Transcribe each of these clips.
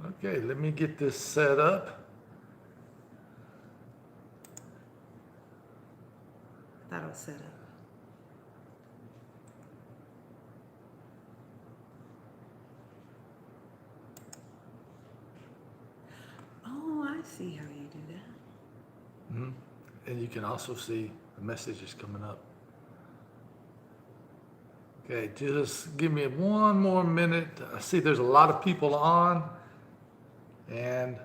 Okay, let me get this set up. Thought it was set up. Oh, I see how you do that. Mm-hmm. And you can also see the messages coming up. Okay, just give me one more minute. I see there's a lot of people on, and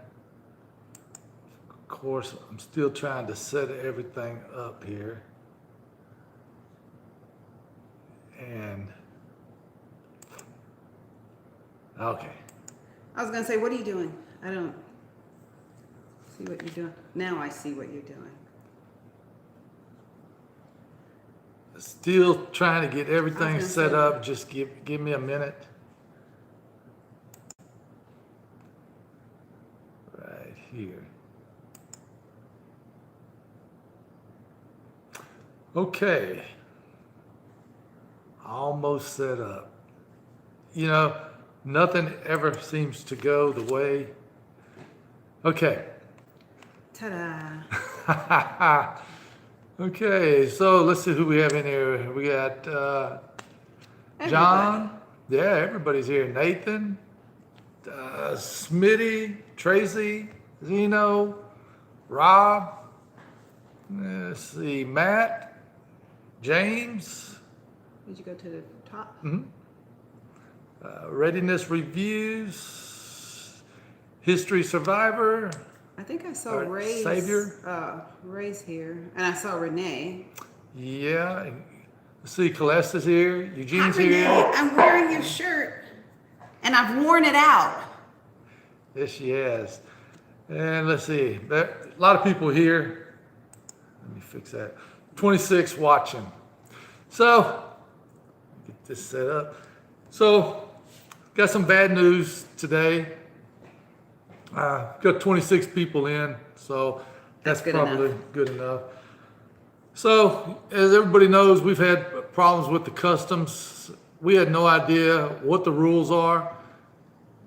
of course, I'm still trying to set everything up here. And, okay. I was gonna say, what are you doing? I don't see what you're doing. Now I see what you're doing. Still trying to get everything set say- up. Just give me a minute. Right here. Okay. Almost set up. You know, nothing ever seems to go the way. Okay. Ta-da. Okay, so let's see who we have in here. We got John. Yeah, everybody's here. Nathan, Smitty, Tracy, Zeno, Rob. Let's see, Matt, James. Did you go to the top? Mm-hmm. Readiness Reviews, History Survivor. I think I saw Ray's. Savior. Ray's here, and I saw Renee. Yeah. Let's see, Celeste is here. Eugene's Hi, Renee. here. I'm wearing your shirt, and I've worn it out. Yes, she has. And let's see, a lot of people here. Let me fix that. 26 watching. So, get this set up. So, got some bad news today. Got 26 people in, so that's probably good enough. So, as everybody knows, we've had problems with the customs. We had no idea what the rules are,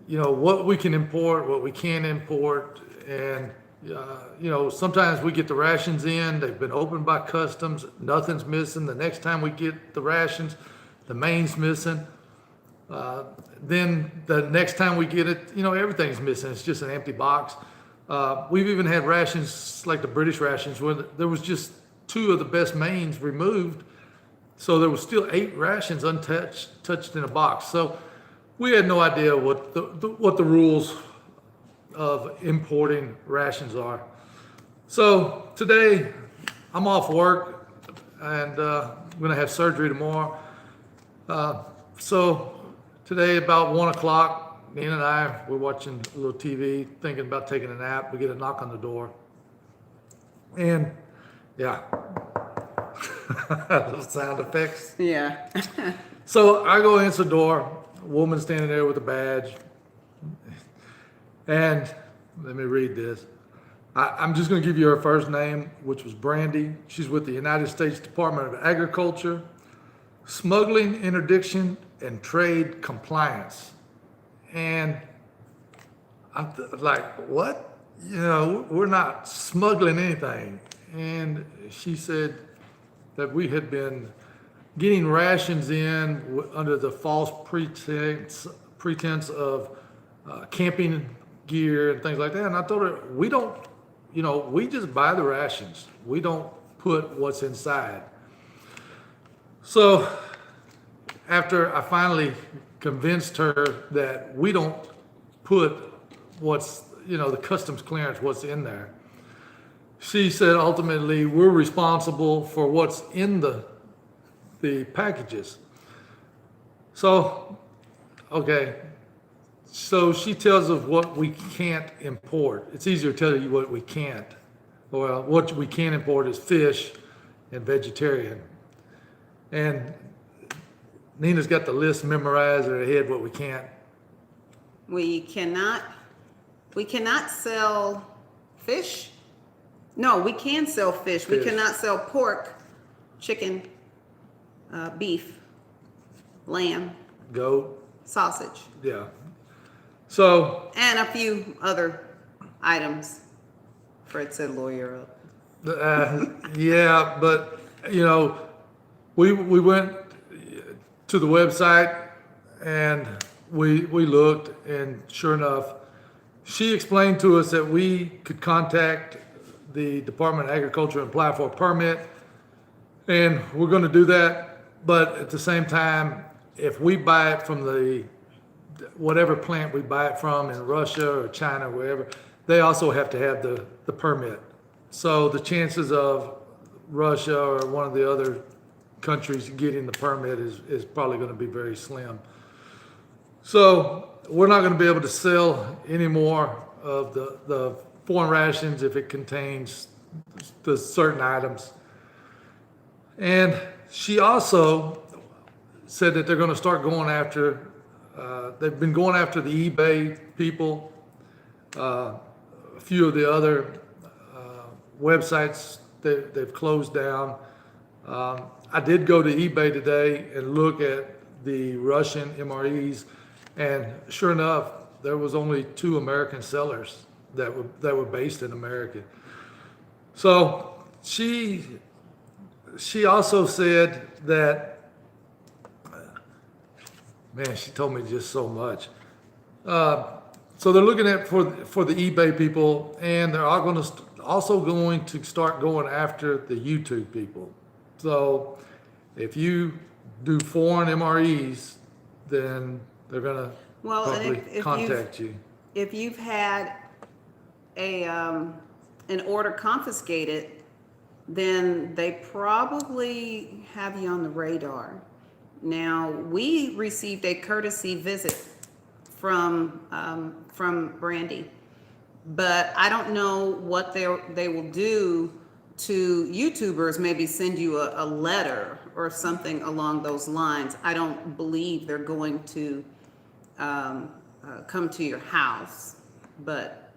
you know, what we can import, what we can't import. And, you know, sometimes we get the rations in, they've been opened by customs, nothing's missing. The next time we get the rations, the main's missing. Then the next time we get it, you know, everything's missing. It's just an empty box. We've even had rations like the British rations where there was just 2 of the best mains removed. So there was still 8 rations touched in a box. So we had no idea what the rules of importing rations are. So today I'm off work and I'm gonna have surgery tomorrow. So today about 1 o'clock, Nina and I were watching a little TV, thinking about taking a nap. We get a knock on the door. And yeah, little sound effects. Yeah. So I go answer the door, a woman standing there with a badge. And let me read this. I'm just going to give you her first name, which was Brandy. She's with the United States Department of Agriculture, Smuggling, Interdiction, and Trade Compliance. And I'm like, what? You know, we're not smuggling anything. And she said that we had been getting rations in under the false pretense of camping gear and things like that. And I told her, we don't, you know, we just buy the rations. We don't put what's inside. So after I finally convinced her that we don't put what's, you know, the customs clearance, what's in there, she said ultimately we're responsible for what's in the packages. So, okay. So she tells us what we can't import. It's easier to tell you what we can't. Well, what we can import is fish and vegetarian. And Nina's got the list memorized in her head what we can't. We cannot sell fish. No, we can sell fish. We cannot sell pork, chicken, beef, lamb, Goat. sausage, Yeah. So, and a few other items. Fred said lawyer up. yeah, but, you know, we went to the website and we looked, and sure enough, she explained to us that we could contact the Department of Agriculture and apply for a permit, and we're going to do that. But at the same time, if we buy it from whatever plant we buy it from in Russia or China, wherever, they also have to have the permit. So the chances of Russia or one of the other countries getting the permit is probably going to be very slim. So we're not going to be able to sell any more of the foreign rations if it contains the certain items. And she also said that they're going to start going after, they've been going after the eBay people, a few of the other websites they've closed down. I did go to eBay today and look at the Russian MREs, and sure enough, there was only 2 American sellers that were based in America. So she also said that, man, she told me just so much. So they're looking at for the eBay people, and they're all going to also going to start going after the YouTube people. So if you do foreign MREs, then they're going to Well, and probably contact you. If you've had an order confiscated, then they probably have you on the radar. Now, we received a courtesy visit from Brandy, but I don't know what they will do to YouTubers. Maybe send you a letter or something along those lines. I don't believe they're going to come to your house, but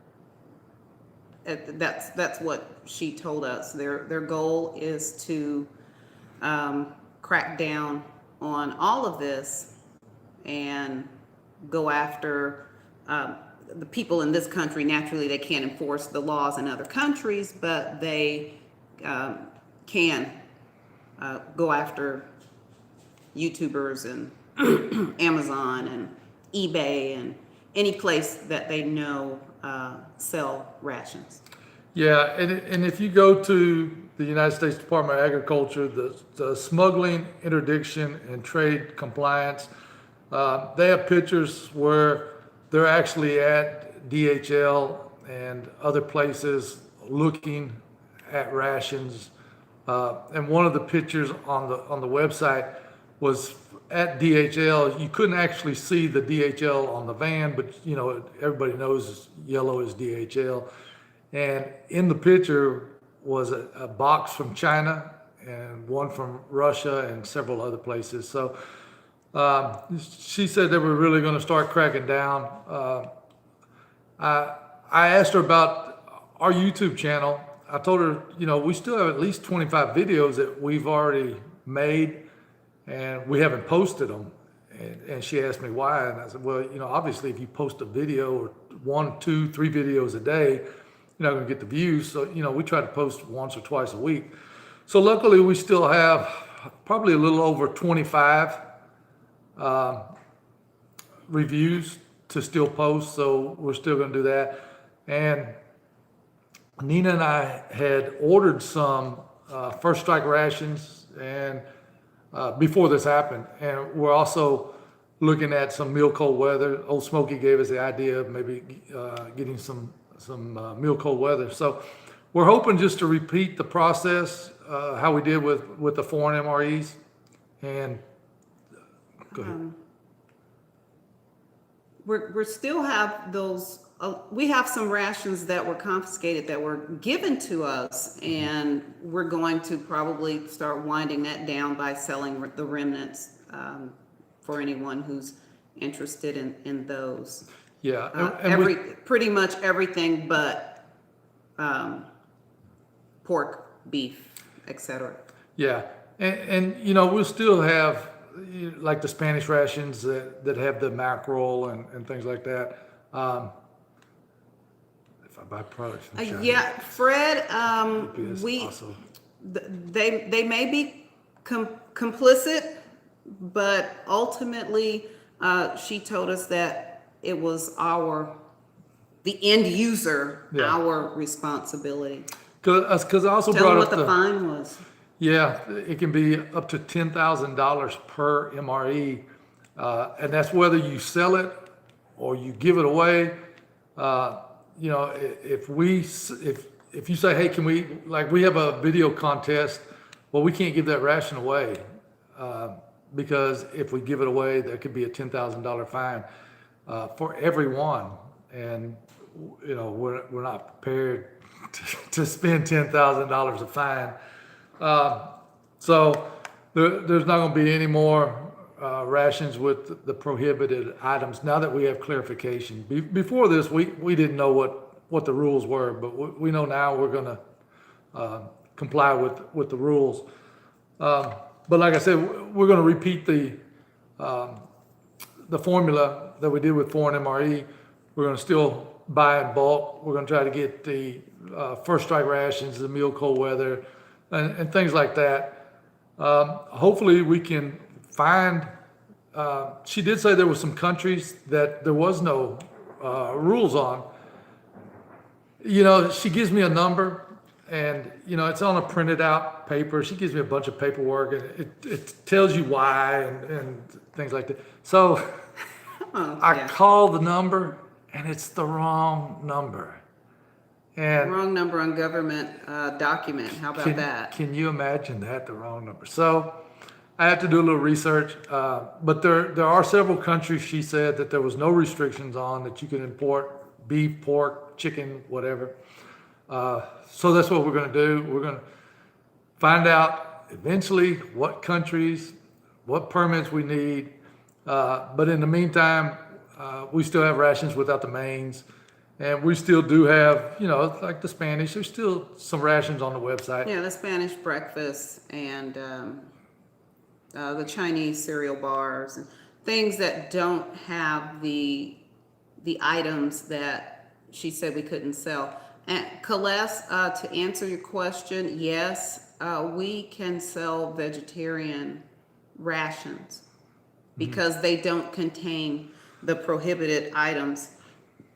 that's what she told us. Their goal is to crack down on all of this and go after the people in this country. Naturally, they can't enforce the laws in other countries, but they can go after YouTubers and Amazon and eBay and any place that they know sell rations. Yeah, and if you go to the United States Department of Agriculture, the smuggling, interdiction, and trade compliance, they have pictures where they're actually at DHL and other places looking at rations. And one of the pictures on the website was at DHL. You couldn't actually see the DHL on the van, but you know everybody knows yellow is DHL. And in the picture was a box from China and one from Russia and several other places. So she said they were really going to start cracking down. I asked her about our YouTube channel. I told her, you know, we still have at least 25 videos that we've already made and we haven't posted them. And she asked me why. And I said, well, you know, obviously if you post a video or 1, 2, 3 videos a day, you're not going to get the views. So, you know, we try to post once or twice a week. So luckily we still have probably a little over 25 reviews to still post. So we're still going to do that. And Nina and I had ordered some First Strike rations and before this happened. And we're also looking at some meal cold weather. Old Smokey gave us the idea of maybe getting some meal cold weather. So we're hoping just to repeat the process how we did with the foreign MREs. And go ahead. We still have those. We have some rations that were confiscated that were given to us, and we're going to probably start winding that down by selling the remnants for anyone who's interested in those. Yeah, and Pretty much everything but pork, beef, etc. yeah, and you know we'll still have like the Spanish rations that have the mackerel and things like that. If I buy products from China, Yeah, Fred, UPS we, also. they may be complicit, but ultimately, she told us that it was the end user, Yeah. our responsibility. Because I also Tell brought them up what the fine was. yeah, it can be up to $10,000 per MRE, and that's whether you sell it or you give it away. You know, if you say, hey, can we, like, we have a video contest, well, we can't give that ration away, because if we give it away, there could be a $10,000 fine for everyone, and you know, we're not prepared to spend $10,000 a fine. So there's not going to be any more rations with the prohibited items now that we have clarification. Before this, we didn't know what the rules were, but we know now we're going to comply with the rules. But like I said, we're going to repeat the formula that we did with ForeignMRE. We're going to still buy in bulk. We're going to try to get the first strike rations, the meal cold weather, and things like that. Hopefully we can find, she did say there were some countries that there was no rules on. You know, she gives me a number and, you know, it's on a printed out paper. She gives me a bunch of paperwork and it tells you why and things like that. So I call the number and it's the wrong number. And Wrong number on government document. How about that? Can you imagine that, the wrong number? So I had to do a little research, but there are several countries, she said, that there was no restrictions on, that you could import beef, pork, chicken, whatever. So that's what we're going to do. We're going to find out eventually what countries, what permits we need. But in the meantime, we still have rations without the mains. And we still do have, you know, like the Spanish, there's still some rations on the website. Yeah, the Spanish breakfast and the Chinese cereal bars and things that don't have the items that she said we couldn't sell. And Celeste, to answer your question, yes, we can sell vegetarian rations because they don't contain the prohibited items.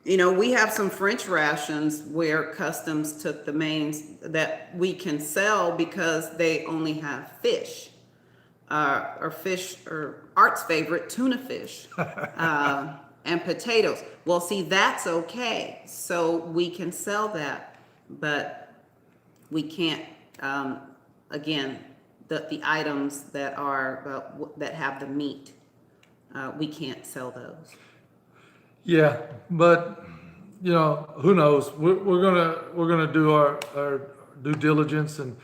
You know, we have some French rations where customs took the mains that we can sell because they only have fish, or Art's favorite, tuna fish, and potatoes. Well, see, that's okay. So we can sell that, but we can't, again, the items that that have the meat, we can't sell those. Yeah, but you know, who knows? We're gonna do our due diligence and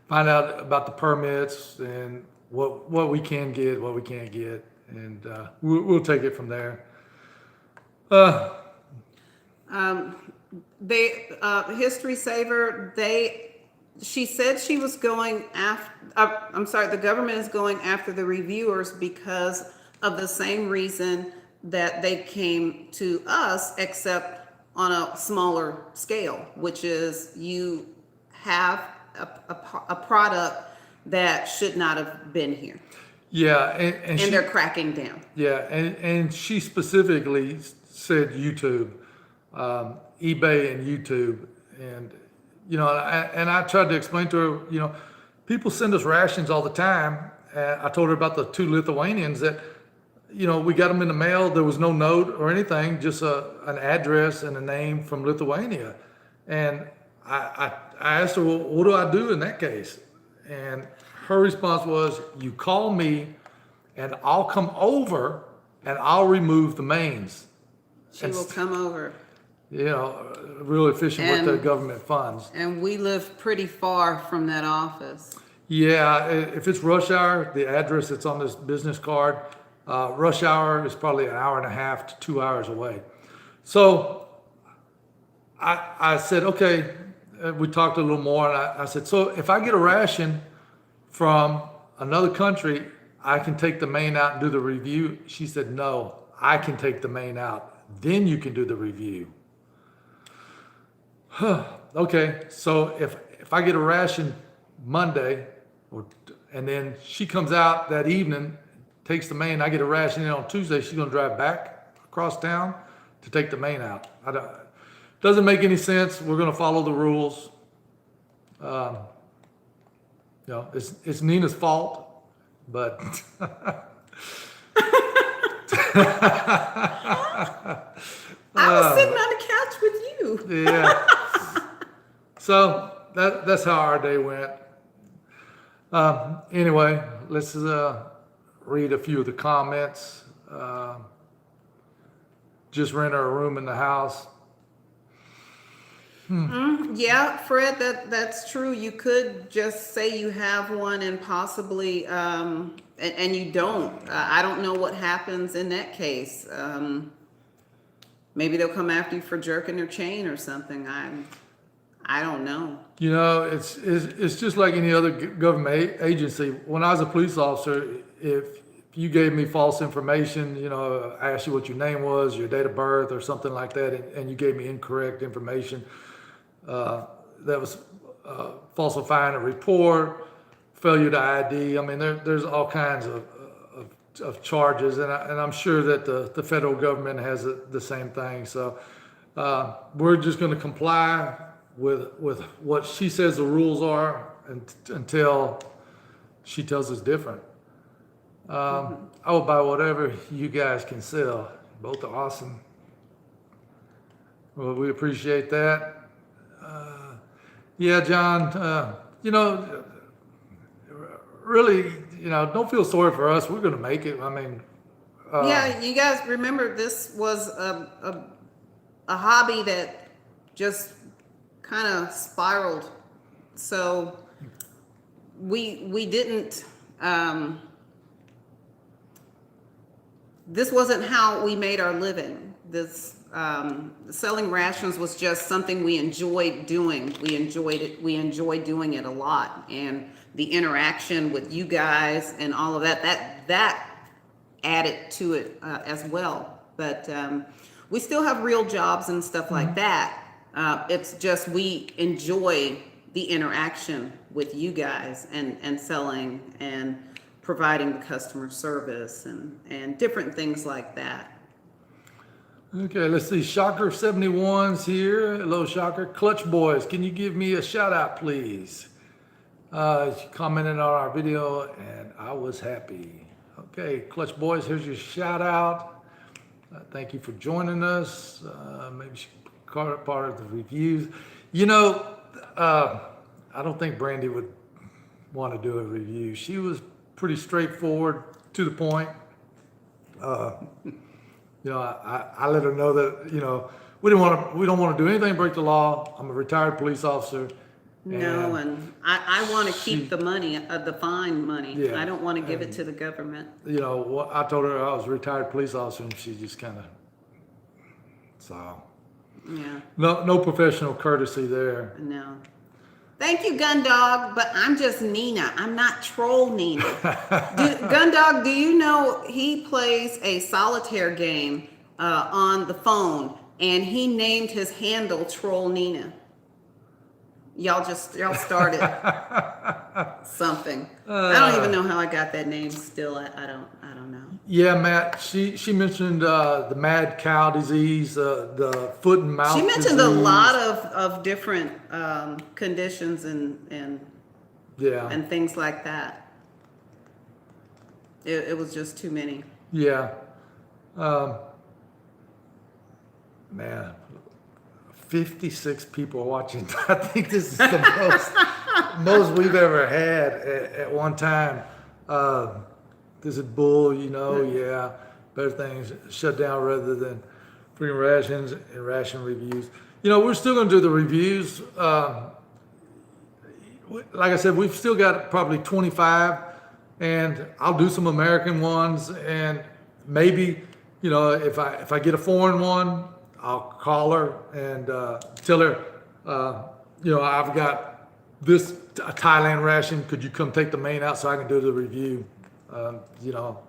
find out about the permits and what we can get, what we can't get, and we'll take it from there. History Saver, she said she was going after, I'm sorry, the government is going after the reviewers because of the same reason that they came to us, except on a smaller scale, which is you have a product that should not have been here. Yeah, and they're cracking down. Yeah, and she specifically said YouTube, eBay and YouTube, and you know, I tried to explain to her, you know, people send us rations all the time. I told her about the 2 Lithuanians that, you know, we got them in the mail. There was no note or anything, just an address and a name from Lithuania. And I asked her, well, what do I do in that case? And her response was, you call me and I'll come over and I'll remove the mains. She will come over. You know, real efficient with the government funds. And we live pretty far from that office. Yeah, if it's rush hour, the address that's on this business card, rush hour is probably an hour and a half to 2 hours away. So I said, okay, we talked a little more, and I said, so if I get a ration from another country, I can take the main out and do the review. She said, no, I can take the main out. Then you can do the review. Okay, so if I get a ration Monday, and then she comes out that evening, takes the main, I get a ration in on Tuesday, she's gonna drive back across town to take the main out. Doesn't make any sense. We're gonna follow the rules. It's Nina's fault, but I was sitting on the couch with you. yeah. So that's how our day went. Anyway, let's read a few of the comments. Just rent our room in the house. Yeah, Fred, that's true. You could just say you have one and possibly, and you don't. I don't know what happens in that case. Maybe they'll come after you for jerking their chain or something. I don't know. You know, it's just like any other government agency. When I was a police officer, if you gave me false information, I asked you what your name was, your date of birth, or something like that, and you gave me incorrect information, that was falsifying a report, failure to ID. I mean, there's all kinds of charges, and I'm sure that the federal government has the same thing. So we're just going to comply with what she says the rules are until she tells us different. I will buy whatever you guys can sell. Both are awesome. Well, we appreciate that. Yeah, John, really, don't feel sorry for us. We're going to make it. I mean, yeah, you guys remember this was a hobby that just kind of spiraled. So we didn't, this wasn't how we made our living. This selling rations was just something we enjoyed doing. We enjoyed it. We enjoyed doing it a lot, and the interaction with you guys and all of that added to it as well. But we still have real jobs and stuff like that. It's just we enjoy the interaction with you guys and selling and providing the customer service and different things like that. Okay, let's see. Shocker 71's here. Hello, Shocker. Clutch Boys, can you give me a shout out, please? She commented on our video, and I was happy. Okay, Clutch Boys, here's your shout out. Thank you for joining us. Maybe she part of the reviews. I don't think Brandy would want to do a review. She was pretty straightforward, to the point. I let her know that, we don't want to do anything to break the law. I'm a retired police officer. No, and I want to keep the money, the fine money. Yeah, I don't want to give it to the government. I told her I was a retired police officer, and she just kind of, Yeah. No professional courtesy there. No. Thank you, Gun Dog, but I'm just Nina. I'm not Troll Nina. Gun Dog, do you know he plays a solitaire game on the phone, and he named his handle Troll Nina? Y'all started something. I don't even know how I got that name still. I don't know. Yeah, Matt, she mentioned the mad cow disease, the foot and mouth She mentioned a disease. lot of different conditions and things like that. It was just too many. Yeah. Man, 56 people watching. I think this is the most we've ever had at one time. This is bull, yeah. Better things shut down rather than freaking rations and ration reviews. We're still going to do the reviews. Like I said, we've still got probably 25, and I'll do some American ones, and maybe, if I get a foreign one, I'll call her and tell her, I've got this Thailand ration. Could you come take the main out so I can do the review? you know.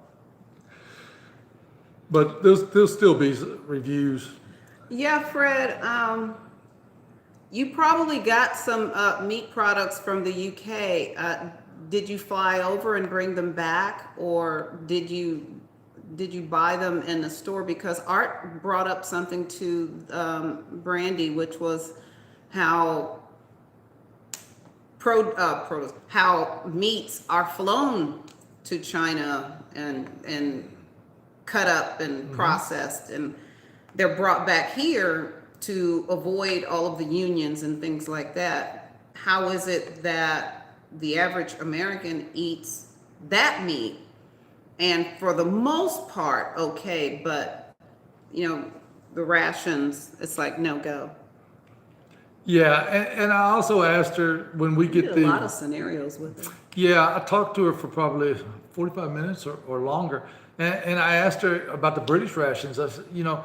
But there'll still be reviews. Yeah, Fred, you probably got some meat products from the UK. Did you fly over and bring them back, or did you buy them in the store? Because Art brought up something to Brandy, which was how how meats are flown to China and cut up and processed, and they're brought back here to avoid all of the unions and things like that. How is it that the average American eats that meat, and for the most part, okay, but you know, the rations, it's like no go. Yeah, and I also asked her when we You get did a lot of scenarios with it. Yeah, I talked to her for probably 45 minutes or longer. And I asked her about the British rations. I said, you know,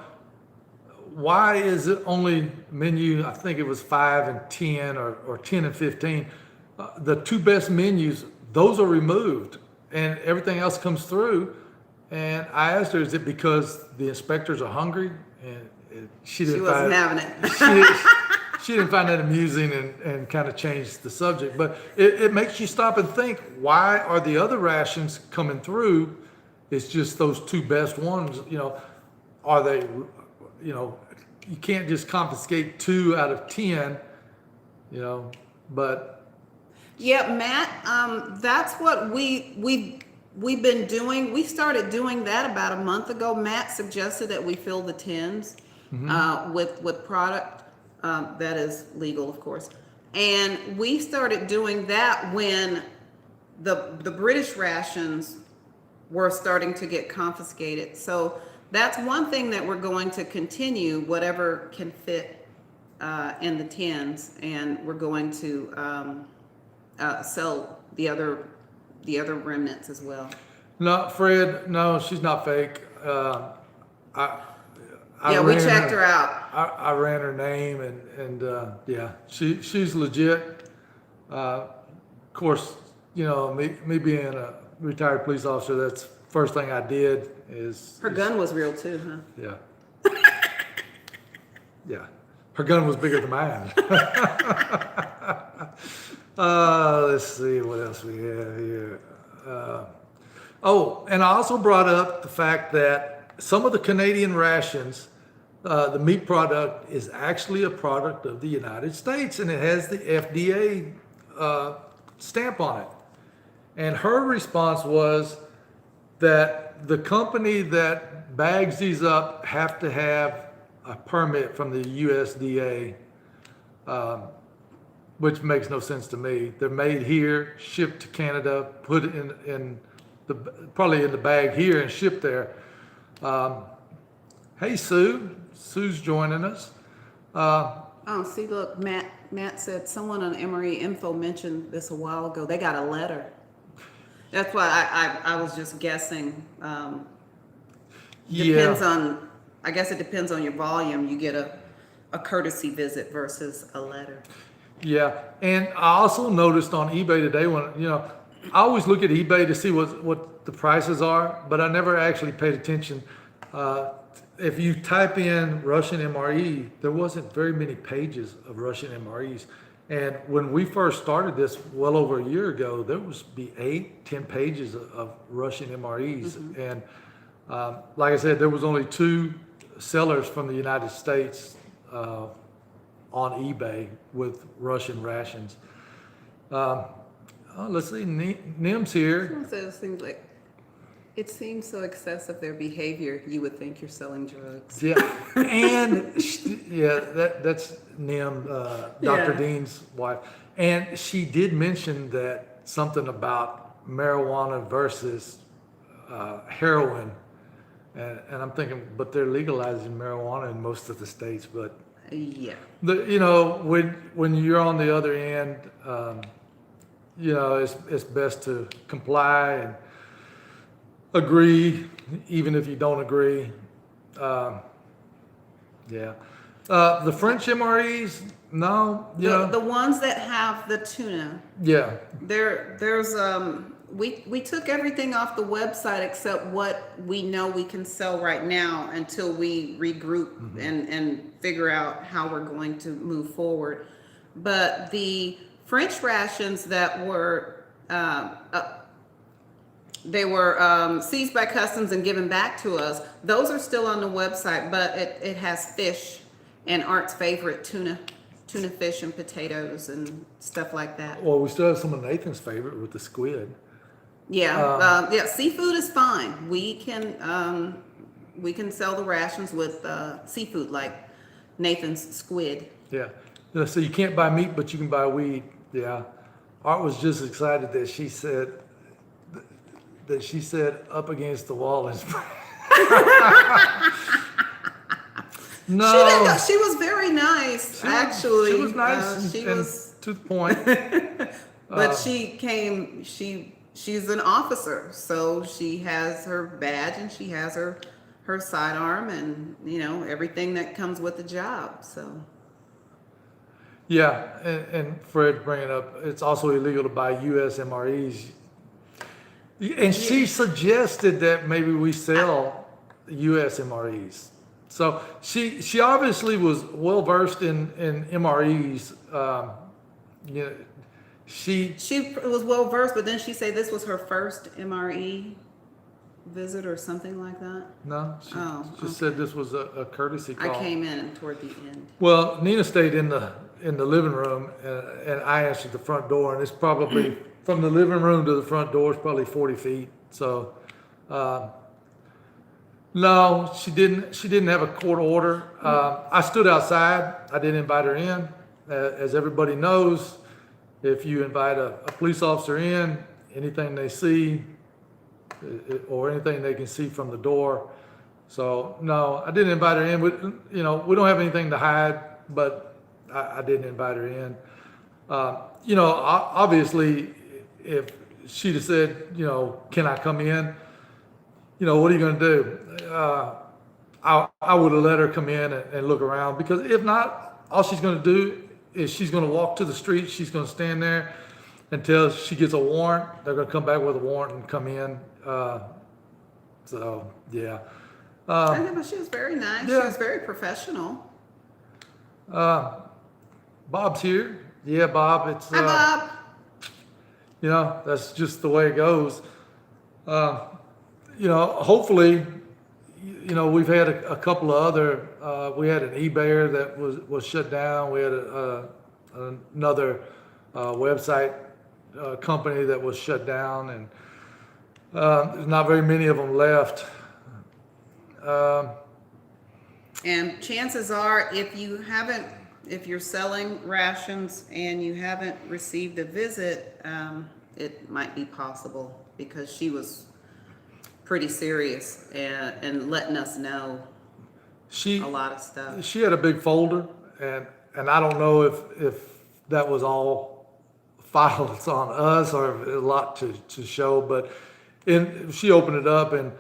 why is it only menu, I think it was 5 and 10 or 10 and 15, the two best menus, those are removed and everything else comes through. And I asked her, is it because the inspectors are hungry? And she wasn't having it. She didn't find that amusing and kind of changed the subject. But it makes you stop and think, why are the other rations coming through? It's just those two best ones, you know, are they, you know, you can't just confiscate 2 out of 10, you know, but. Yeah, Matt, that's what we've been doing. We started doing that about a month ago. Matt suggested that we fill the tins with product. That is legal, of course. And we started doing that when the British rations were starting to get confiscated. So that's one thing that we're going to continue, whatever can fit in the tins, and we're going to sell the other remnants as well. No, Fred, no, she's not fake. We checked her out. I ran her name and yeah, she's legit. Of course, you know, me being a retired police officer, that's first thing I did is. Her gun was real too, huh? Yeah. Yeah. Her gun was bigger than mine. Let's see what else we have here. And I also brought up the fact that some of the Canadian rations, the meat product is actually a product of the United States, and it has the FDA stamp on it. And her response was that the company that bags these up have to have a permit from the USDA, which makes no sense to me. They're made here, shipped to Canada, put in probably in the bag here and shipped there. Hey, Sue. Sue's joining us. See, look, Matt said someone on MRE Info mentioned this a while ago. They got a letter. That's why I was just guessing. Depends on, I guess it depends on your volume. You get a courtesy visit versus a letter. Yeah, and I also noticed on eBay today when, you know, I always look at eBay to see what the prices are, but I never actually paid attention. If you type in Russian MRE, there wasn't very many pages of Russian MREs. And when we first started this well over a year ago, there was 8-10 pages of Russian MREs. And like I said, there was only 2 sellers from the United States on eBay with Russian rations. Let's see, Nim's here. Someone says things like, it seems so excessive, their behavior, you would think you're selling drugs. Yeah, and that's Nim, Dr. Dean's wife. And she did mention that something about marijuana versus heroin. And I'm thinking, but they're legalizing marijuana in most of the states. But, yeah, you know, when you're on the other end, you know, it's best to comply and agree, even if you don't agree. The French MREs, no, the ones that have the tuna. Yeah. There's we took everything off the website except what we know we can sell right now until we regroup and figure out how we're going to move forward. But the French rations that were they were seized by customs and given back to us, those are still on the website, but it has fish and Art's favorite tuna fish and potatoes and stuff like that. Well, we still have some of Nathan's favorite with the squid. Yeah, yeah. Seafood is fine. We can sell the rations with seafood like Nathan's squid. Yeah. So you can't buy meat, but you can buy weed. Yeah. Art was just excited that she said up against the wall is. No. She was very nice, actually. She was nice she and was to the point. But she's an officer, so she has her badge and she has her sidearm and everything that comes with the job. So Yeah, and Fred bringing up, it's also illegal to buy USMREs. And she suggested that maybe we sell USMREs. So she obviously was well versed in MREs. She was well versed, but then she said this was her first MRE visit or something like that. No, she said this was a courtesy call. I came in toward the end. Well, Nina stayed in the living room, and I answered the front door, and it's probably from the living room to the front door is probably 40 feet. So, no, she didn't have a court order. I stood outside. I didn't invite her in. As everybody knows, if you invite a police officer in, anything they see or anything they can see from the door. So no, I didn't invite her in. We don't have anything to hide, but I didn't invite her in. Obviously, if she'd have said, can I come in? What are you going to do? I would have let her come in and look around, because if not, all she's going to do is she's going to walk to the street. She's going to stand there until she gets a warrant. They're going to come back with a warrant and come in. So yeah. I know, but she was very nice. Yeah. She was very professional. Bob's here. Yeah, Bob. It's Hi, Bob. That's just the way it goes. Hopefully, we've had a couple of other. We had an eBayer that was shut down. We had another website company that was shut down, and there's not very many of them left. And chances are, if you're selling rations and you haven't received a visit, it might be possible, because she was pretty serious and letting us know a lot of stuff. She had a big folder, and I don't know if that was all files on us or a lot to show, but she opened it up, and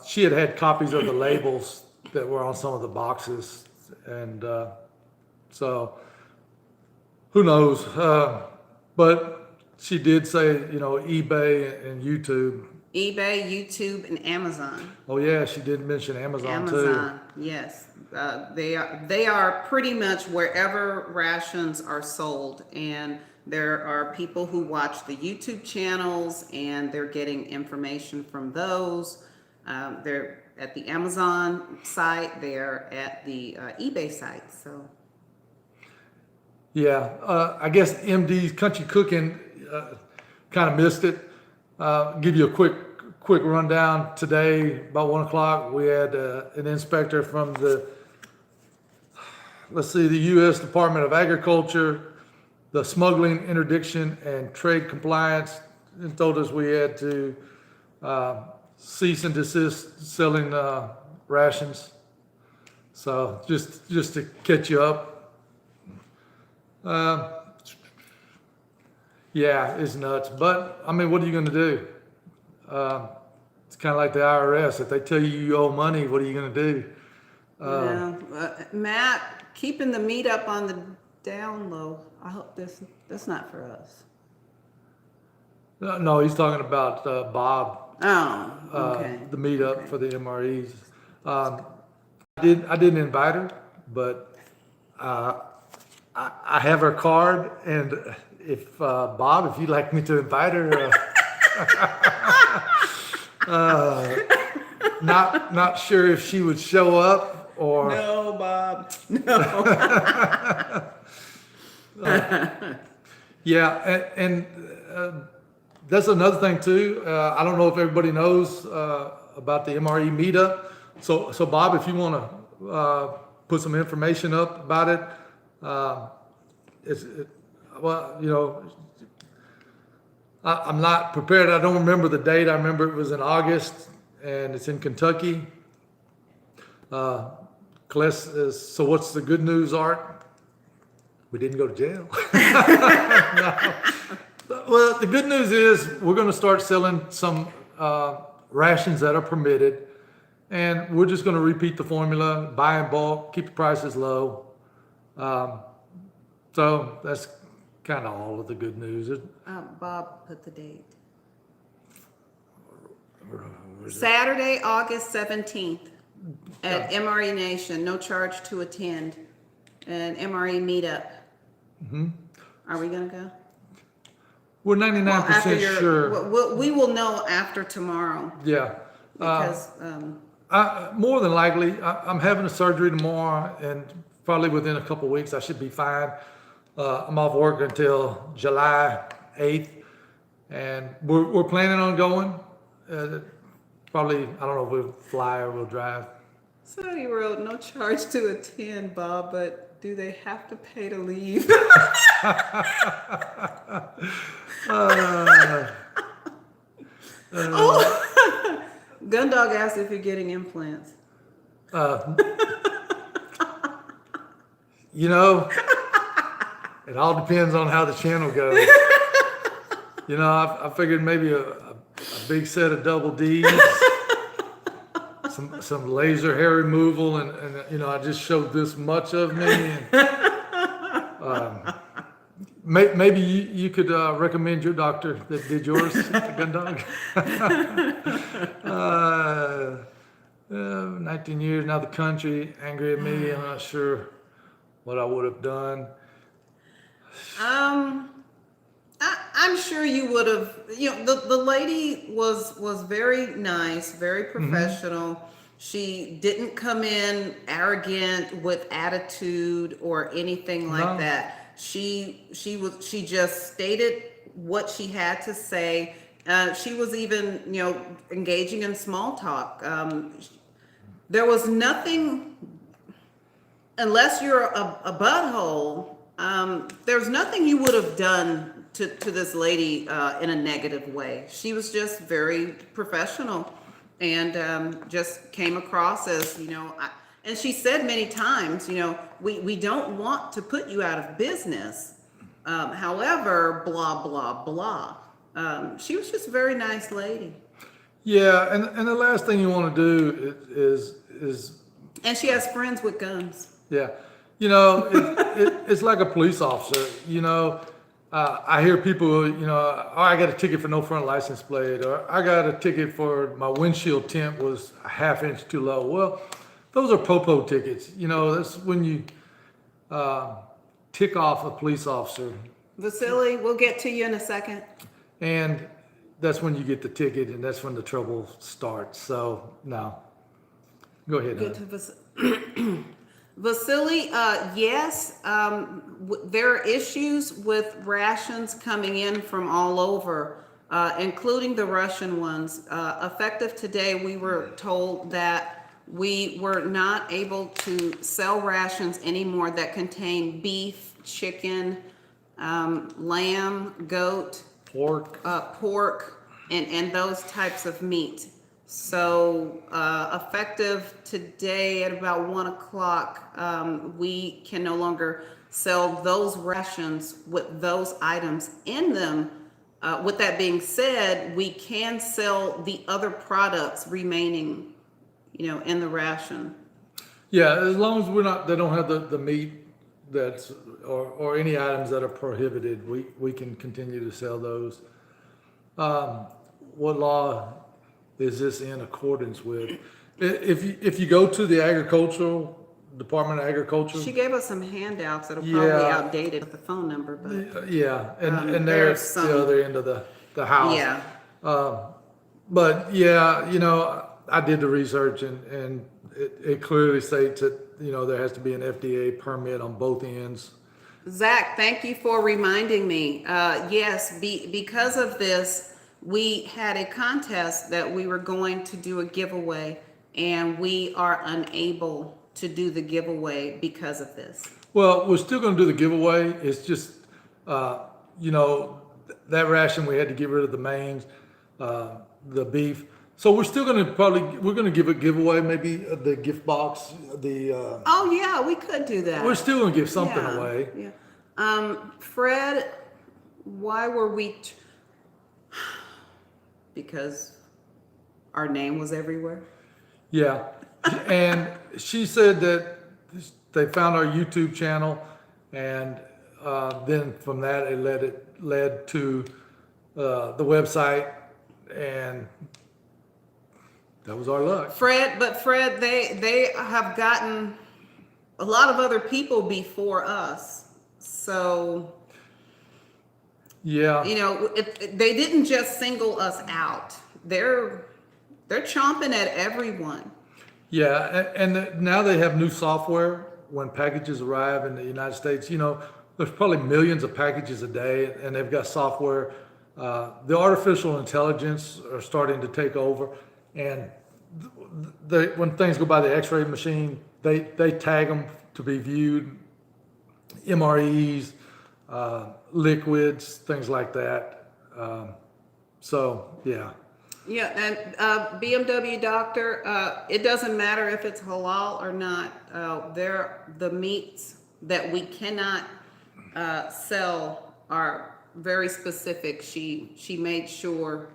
she had copies of the labels that were on some of the boxes, and so who knows? But she did say, eBay and YouTube. eBay, YouTube, and Amazon. Oh yeah, she did mention Amazon too. Amazon, yes. They are pretty much wherever rations are sold, and there are people who watch the YouTube channels, and they're getting information from those. They're at the Amazon site, they're at the eBay site. So yeah, I guess MD's Country Cooking kind of missed it. Give you a quick rundown. Today, about 1 o'clock, we had an inspector from the U.S. Department of Agriculture, the Smuggling, Interdiction, and Trade Compliance, and told us we had to cease and desist selling rations. So just to catch you up. Yeah, it's nuts. But I mean, what are you going to do? It's kind of like the IRS. If they tell you owe money, what are you going to do? Matt, keeping the meat up on the down low. I hope that's not for us. No, he's talking about Bob, Oh, okay. the meetup for the MREs. Um, I didn't invite her, but uh, I have her card, and if Bob, if you'd like me to invite her, not sure if she would show up or. No, Bob. No. Yeah, and that's another thing too. I don't know if everybody knows about the MRE meetup. So Bob, if you want to put some information up about it, uh, well, I'm not prepared. I don't remember the date. I remember it was in August, and it's in Kentucky. So what's the good news, Art? We didn't go to jail. No. Well, the good news is we're going to start selling some rations that are permitted, and we're just going to repeat the formula: buy in bulk, keep the prices low. So that's kind of all of the good news. Bob put the date. Saturday, August 17th at MRE Nation. No charge to attend. An MRE meetup. Are we going to go? We're 99% sure. We will know after tomorrow. Yeah. Because More than likely, I'm having a surgery tomorrow, and probably within a couple of weeks I should be fine. I'm off work until July 8th, and we're planning on going. Probably, I don't know if we'll fly or we'll drive. So you wrote no charge to attend, Bob, but do they have to pay to leave? Gundog asked if you're getting implants. It all depends on how the channel goes. I figured maybe a big set of double D's, some laser hair removal, and I just showed this much of me. And, maybe you could recommend your doctor that did yours, Gundog. 19 years now, the country angry at me. I'm not sure what I would have done. I'm sure you would have. The lady was very nice, very professional. She didn't come in arrogant with attitude or anything like that. She just stated what she had to say. She was even engaging in small talk. There was nothing, unless you're a butthole. There's nothing you would have done to this lady in a negative way. She was just very professional and just came across as, and she said many times, we don't want to put you out of business. However, blah, blah, blah. She was just a very nice lady. Yeah, and the last thing you want to do is and she has friends with guns. Yeah. It's like a police officer. I hear people, oh, I got a ticket for no front license plate, or I got a ticket for my windshield tint was a half inch too low. Well, those are popo tickets. That's when you tick off a police officer. Vasily, we'll get to you in a second. And that's when you get the ticket, and that's when the trouble starts. So, no. Go ahead. Get to Vasily, yes, there are issues with rations coming in from all over, including the Russian ones. Effective today, we were told that we were not able to sell rations anymore that contain beef, chicken, lamb, goat, Pork. Pork, and those types of meat. So effective today at about 1 o'clock, we can no longer sell those rations with those items in them. With that being said, we can sell the other products remaining, in the ration. Yeah, as long as they don't have the meat or any items that are prohibited, we can continue to sell those. What law is this in accordance with? If you go to the agricultural, Department of Agriculture, She gave us some handouts that are probably yeah, outdated with the phone number, but yeah, and they're there's at the some, other end of the house. yeah. But yeah, I did the research and it clearly states that, there has to be an FDA permit on both ends. Zach, thank you for reminding me. Yes, because of this, we had a contest that we were going to do a giveaway, and we are unable to do the giveaway because of this. Well, we're still gonna do the giveaway. It's just, you know, that ration, we had to get rid of the mains, the beef. So we're still gonna we're gonna give a giveaway, maybe the gift box, Oh, yeah, we could do that. we're still gonna give something Yeah, away. yeah. Fred, why were we? Because our name was everywhere. Yeah. And she said that they found our YouTube channel, and then from that it led to the website, and that was our luck. Fred, they have gotten a lot of other people before us. So, Yeah. they didn't just single us out. They're chomping at everyone. Yeah, and now they have new software when packages arrive in the United States. There's probably millions of packages a day, and they've got software. The artificial intelligence are starting to take over, and when things go by the X-ray machine, they tag them to be viewed, MREs, liquids, things like that. So yeah. Yeah, and BMW doctor, it doesn't matter if it's halal or not. They're the meats that we cannot sell are very specific. She made sure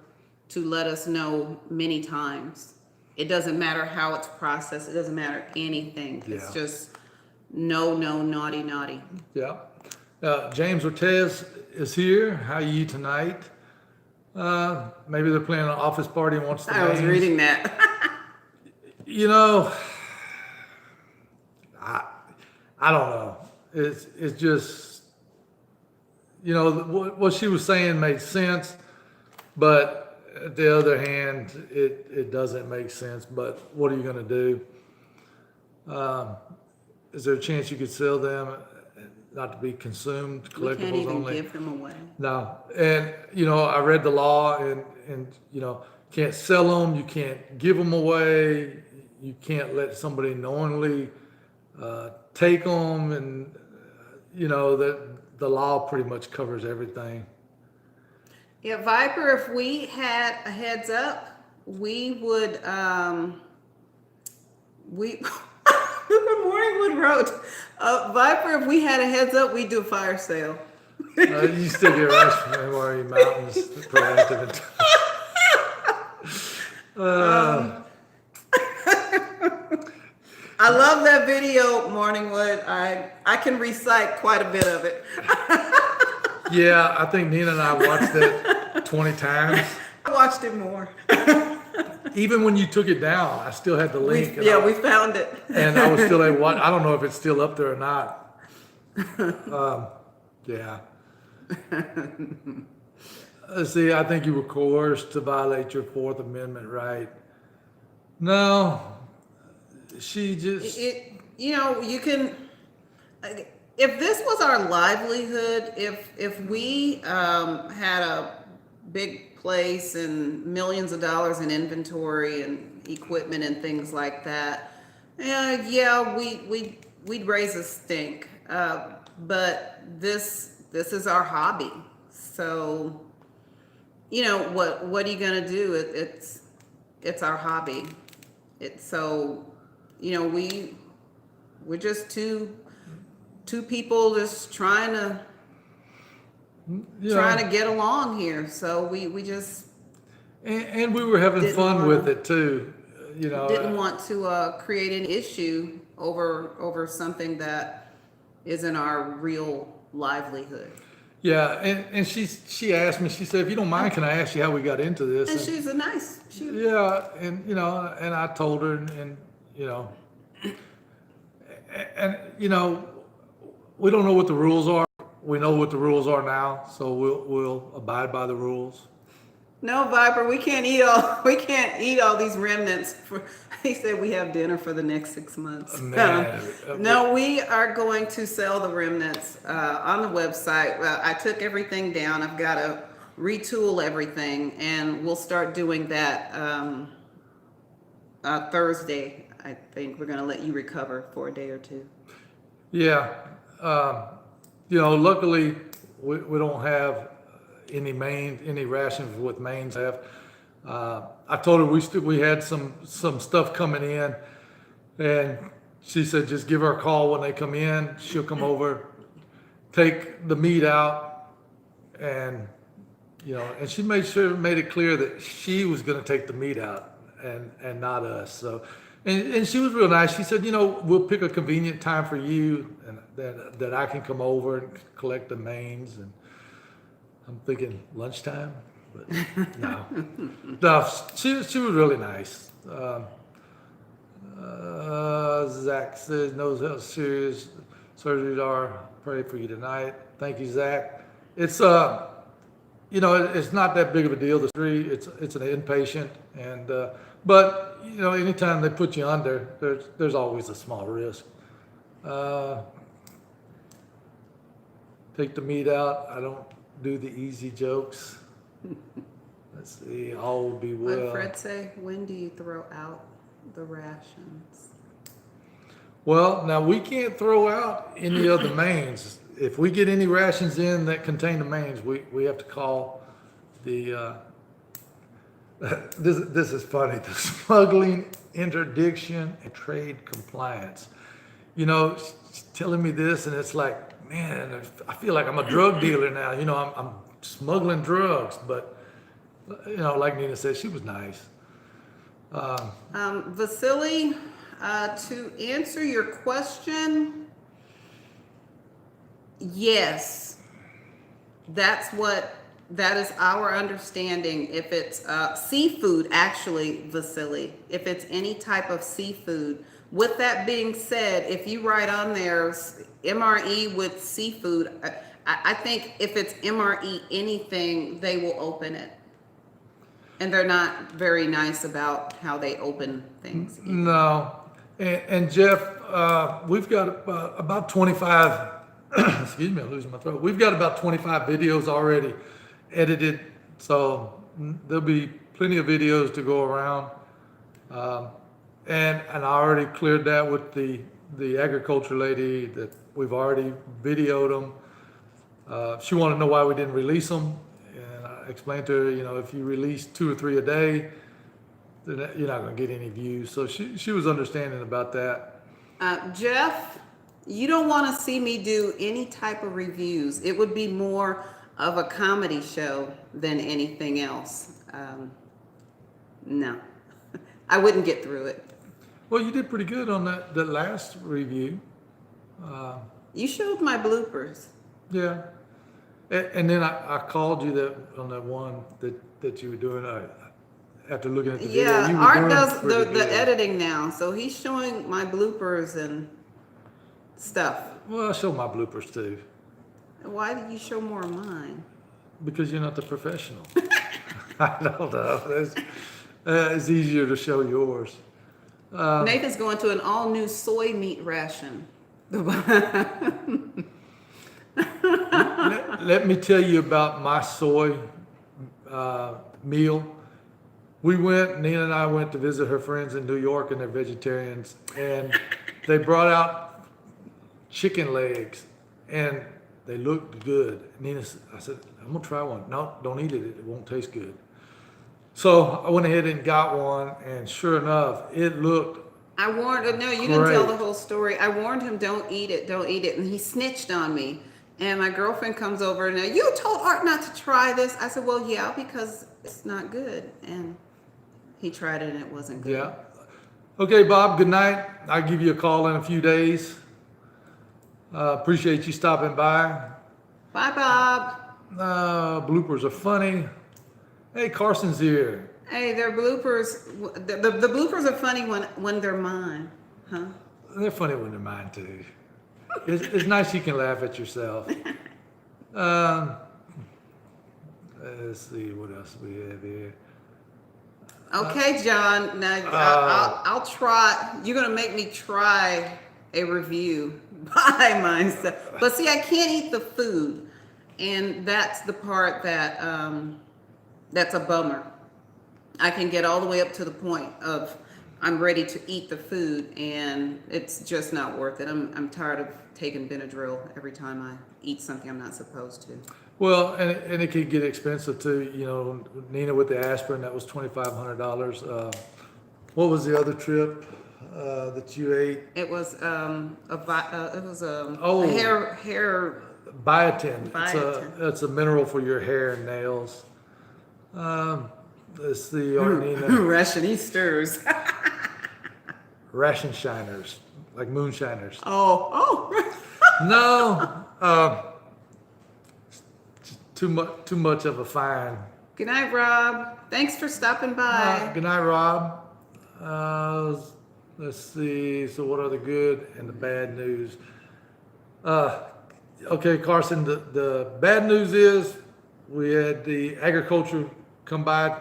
to let us know many times. It doesn't matter how it's processed. It doesn't matter anything. It's Yeah. just no, naughty, naughty. Yeah. James Ortez is here. How you tonight? Maybe they're planning an office party and wants the I was names. reading that. I don't know. It's just, what she was saying made sense, but at the other hand, it doesn't make sense. But what are you going to do? Is there a chance you could sell them, not to be consumed, We can't collectibles even only? give them away. No, and I read the law, and can't sell them, you can't give them away, you can't let somebody knowingly take them, and that the law pretty much covers everything. Yeah, Viper, if we had a heads up, we would, Good morning, Wood Road. Viper, if we had a heads up, we'd do a fire sale. You still get rest from MRE Mountains proactive. I love that video, Morningwood. I can recite quite a bit of it. Yeah, I think Nina and I watched it 20 times. I watched it more. Even when you took it down, I still had the link. We found it. And I was still able to watch. I don't know if it's still up there or not. Yeah. See, I think you were coerced to violate your Fourth Amendment right. No, she just. You can. If this was our livelihood, if we had a big place and millions of dollars in inventory and equipment and things like that, we'd raise a stink. But this is our hobby, so what are you gonna do? It's our hobby. We're just two people just trying to get along here. So we just and we were having fun with it too. didn't want to create an issue over something that isn't our real livelihood. Yeah, and she asked me, she said, if you don't mind, can I ask you how we got into this? And she's a nice, Yeah, and and I told her, and and we don't know what the rules are. We know what the rules are now, so we'll abide by the rules. no, Viper, we can't eat all these remnants. He said we have dinner for the next 6 months. Man, No, we are going to sell the remnants on the website. I took everything down. I've got to retool everything, and we'll start doing that Thursday. I think we're going to let you recover for a day or two. Yeah, luckily we don't have any rations with mains have. I told her we had some stuff coming in, and she said just give her a call when they come in. She'll come over, take the meat out, and and she made it clear that she was going to take the meat out and not us. So, and she was real nice. She said, we'll pick a convenient time for you, and that I can come over and collect the mains. And I'm thinking lunchtime, but no, she was really nice. Zach says knows how serious surgeries are. Pray for you tonight. Thank you, Zach. It's it's not that big of a deal. The surgery, it's an inpatient, and but anytime they put you under, there's always a small risk. Take the meat out. I don't do the easy jokes. Let's see. All will be well. What Fred say? When do you throw out the rations? Well, now we can't throw out any of the mains. If we get any rations in that contain the mains, we have to call the. This is funny. The smuggling, interdiction, and trade compliance. She's telling me this, and it's like, man, I feel like I'm a drug dealer now. I'm smuggling drugs, but like Nina said, she was nice. Vasily, to answer your question, yes, that is our understanding. If it's seafood, actually, Vasily, if it's any type of seafood. With that being said, if you write on there MRE with seafood, I think if it's MRE anything, they will open it. And they're not very nice about how they open things. No. And Jeff, we've got about 25, excuse me, I'm losing my throat. We've got about 25 videos already edited, so there'll be plenty of videos to go around. And I already cleared that with the agriculture lady that we've already videoed them. She wanted to know why we didn't release them. And I explained to her, if you release 2 or 3 a day, then you're not going to get any views. So she was understanding about that. Jeff, you don't want to see me do any type of reviews. It would be more of a comedy show than anything else. No, I wouldn't get through it. Well, you did pretty good on that last review. You showed my bloopers. Yeah. And then I called you on that one that you were doing after looking at the video. Yeah, You were Art doing does pretty the good. editing now, so he's showing my bloopers and stuff. Well, I show my bloopers too. Why did you show more of mine? Because you're not the professional. I don't know. It's easier to show yours. Nathan's going to an all-new soy meat ration. Let me tell you about my soy meal. Nina and I went to visit her friends in New York, and they're vegetarians, and they brought out chicken legs, and they looked good. I said, I'm gonna try one. No, don't eat it. It won't taste good. So I went ahead and got one, and sure enough, it looked No, you great. didn't tell the whole story. I warned him, don't eat it, and he snitched on me. And my girlfriend comes over, and you told Art not to try this. I said, well, yeah, because it's not good. And he tried it, and it wasn't good. Yeah. Okay, Bob, good night. I'll give you a call in a few days. Appreciate you stopping by. Bye, Bob. Bloopers are funny. Hey, Carson's here. Hey, they're bloopers. The bloopers are funny when they're mine, huh? They're funny when they're mine too. It's nice you can laugh at yourself. Um, let's see what else we have here. Okay, John. Now I'll try. You're gonna make me try a review by myself. But see, I can't eat the food, and that's the part that that's a bummer. I can get all the way up to the point of I'm ready to eat the food, and it's just not worth it. I'm tired of taking Benadryl every time I eat something I'm not supposed to. Well, and it could get expensive too. You know, Nina with the aspirin, that was $2,500. What was the other trip that you ate? It was a Oh. hair. Biotin. Biotin. It's a mineral for your hair and nails. Let's see, Nina. Ration Easters. Ration shiners, like moonshiners. Oh. No, too much of a fine. Good night, Rob. Thanks for stopping by. Good night, Rob. Let's see. So, what are the good and the bad news? Okay, Carson. The bad news is we had the agriculture come by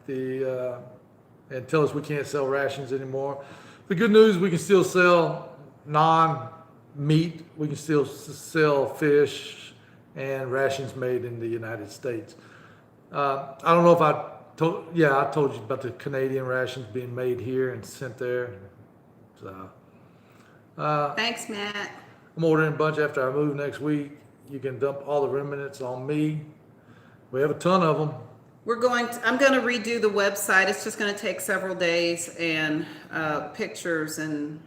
and tell us we can't sell rations anymore. The good news, we can still sell non-meat. We can still sell fish and rations made in the United States. I don't know if I told you about the Canadian rations being made here and sent there. So, Thanks, Matt. I'm ordering a bunch after I move next week. You can dump all the remnants on me. We have a ton of them. I'm going to redo the website. It's just going to take several days and pictures and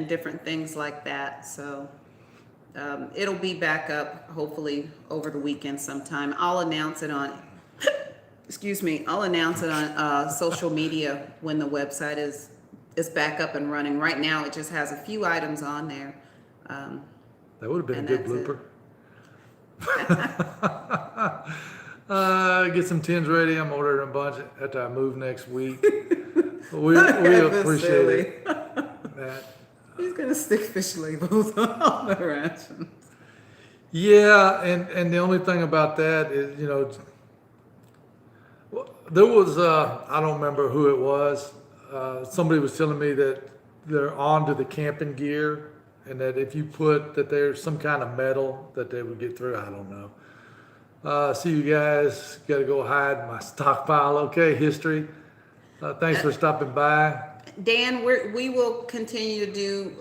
different things like that. So it'll be back up hopefully over the weekend sometime. I'll announce it on, I'll announce it on social media when the website is back up and running. Right now, it just has a few items on there. That would have been a and good blooper. Get some tins ready. I'm ordering a bunch after I move next week. We appreciate it. Matt. He's gonna stick fish labels on all the rations. Yeah, and the only thing about that is, there was I don't remember who it was. Somebody was telling me that they're on to the camping gear, and that if you put that there's some kind of metal that they would get through. I don't know. See you guys. Got to go hide my stockpile. Okay, history. Thanks for stopping by. Dan, we will continue to do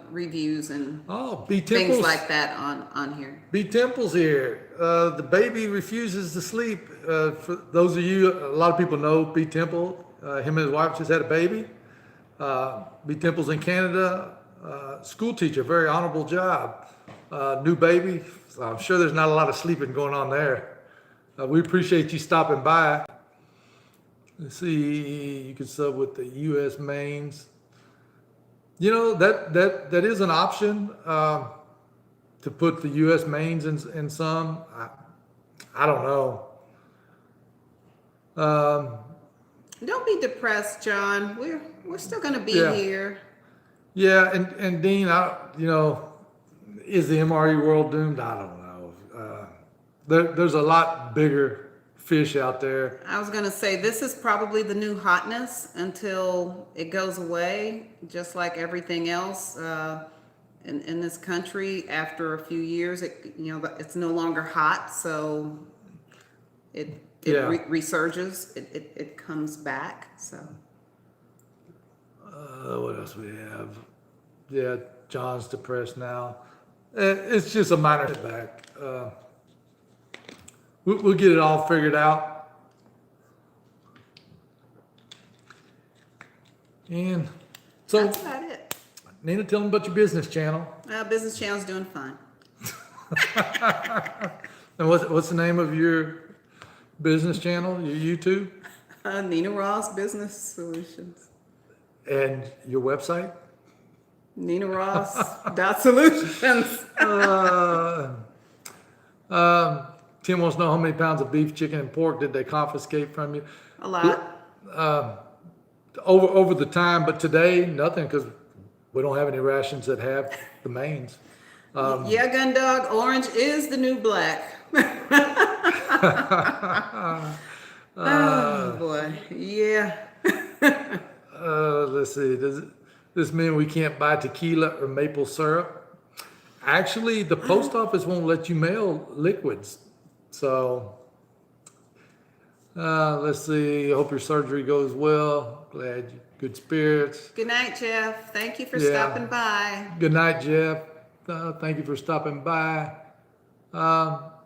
reviews and B. Temple's, things like that on here. B. Temple's here. The baby refuses to sleep. For those of you, a lot of people know B. Temple. Him and his wife just had a baby. B. Temple's in Canada. School teacher, very honorable job. New baby. So I'm sure there's not a lot of sleeping going on there. We appreciate you stopping by. Let's see, you can sub with the U.S. mains. That is an option to put the U.S. mains in some. I don't know. Don't be depressed, John. We're still going to be here. Yeah, and Dean, is the MRE world doomed? I don't know. There's a lot bigger fish out there. I was going to say, this is probably the new hotness until it goes away, just like everything else in this country. After a few years, it's no longer hot, so it resurges. It comes back. So what else we have? Yeah, John's depressed now. It's just a minor setback. We'll get it all figured out. And so, that's about it. Nina, tell them about your business channel. Business channel's doing fine. And what's the name of your business channel, your YouTube? Nina Ross Business Solutions. And your website? NinaRoss.Solutions. Tim wants to know how many pounds of beef, chicken, and pork did they confiscate from you? A lot. Over the time, but today, nothing, because we don't have any rations that have the mains. Yeah, gun dog, orange is the new black. Oh boy, yeah. Let's see, does this mean we can't buy tequila or maple syrup? Actually, the post office won't let you mail liquids. So, let's see, hope your surgery goes well. Glad you good spirits. Good night, Jeff. Thank you for Yeah. stopping by. Good night, Jeff. Thank you for stopping by.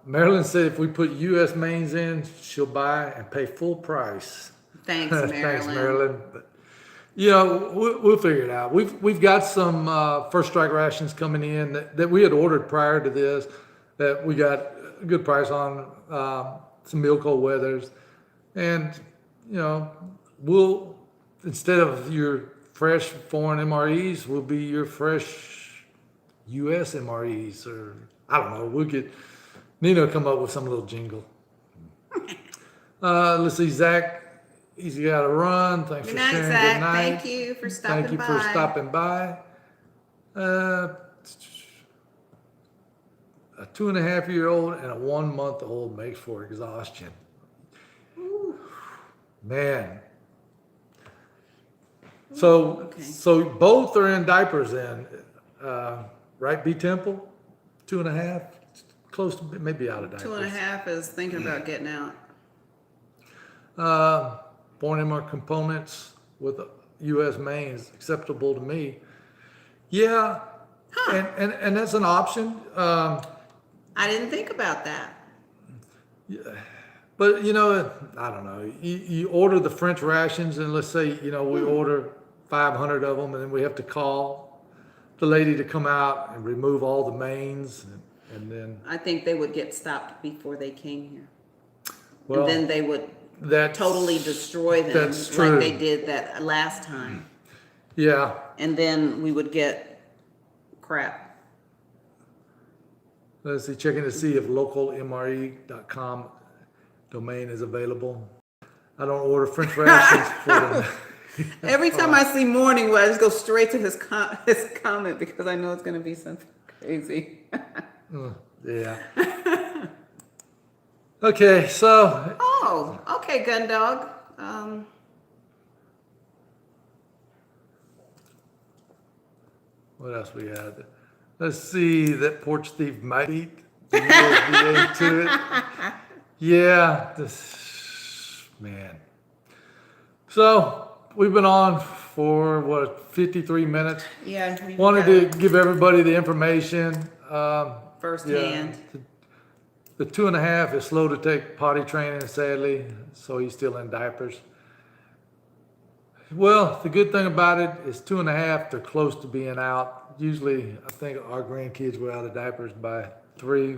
Marilyn said if we put U.S. mains in, she'll buy and pay full price. Thanks, Marilyn. Thanks, Marilyn. But, we'll figure it out. We've got some first strike rations coming in that we had ordered prior to this that we got a good price on, some meal cold weathers. And, we'll, instead of your fresh foreign MREs, will be your fresh U.S. MREs, or I don't know. We'll get Nina will come up with some little jingle. Let's see, Zach. He's got to run. Thanks Good for night, sharing. Zach. Good night. Thank you for stopping by. Thank you for stopping by. A 2.5-year-old and a 1-month-old makes for exhaustion. Ooh. Man. So, Okay. so both are in diapers then, right? B Temple, 2.5, close to maybe out of diapers. 2.5 is thinking about getting out. ForeignMRE components with U.S. mains acceptable to me. Yeah, and that's an option. I didn't think about that. But I don't know. You order the French rations, and let's say we order 500 of them, and then we have to call the lady to come out and remove all the mains, and then I think they would get stopped before they came here. well, And then they would that's totally destroy them that's true. like they did that last time. Yeah. And then we would get crap. Let's see, checking to see if localmre.com domain is available. I don't order French rations for them. Every time I see morning, I just go straight to his comment because I know it's going to be something crazy. Yeah. Okay, so Oh, okay, gun dog. what else we had? Let's see, that porch thief might beat the USDA to it. Yeah, man. So we've been on for 53 minutes. Yeah. Wanted to give everybody the information. Firsthand. Yeah, the 2.5 is slow to take potty training, sadly, so he's still in diapers. Well, the good thing about it is 2.5, they're close to being out. Usually, I think our grandkids were out of diapers by 3.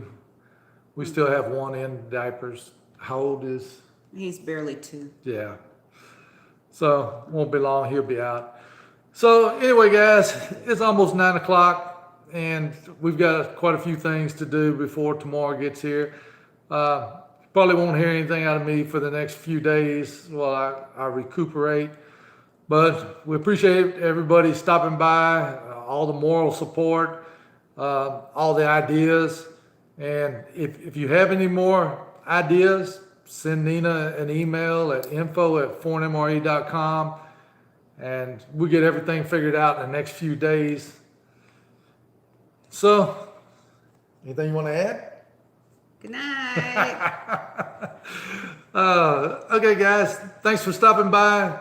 We still have 1 in diapers. How old is? He's barely 2. Yeah. So, won't be long, he'll be out. So, anyway, guys, it's almost 9 o'clock. And we've got quite a few things to do before tomorrow gets here. Probably won't hear anything out of me for the next few days while I recuperate. But we appreciate everybody stopping by, all the moral support, all the ideas. And if you have any more ideas, send Nina an email at info@ForeignMRE.com. And we'll get everything figured out in the next few days. So, anything you want to add? Good night. Okay, guys, thanks for stopping by.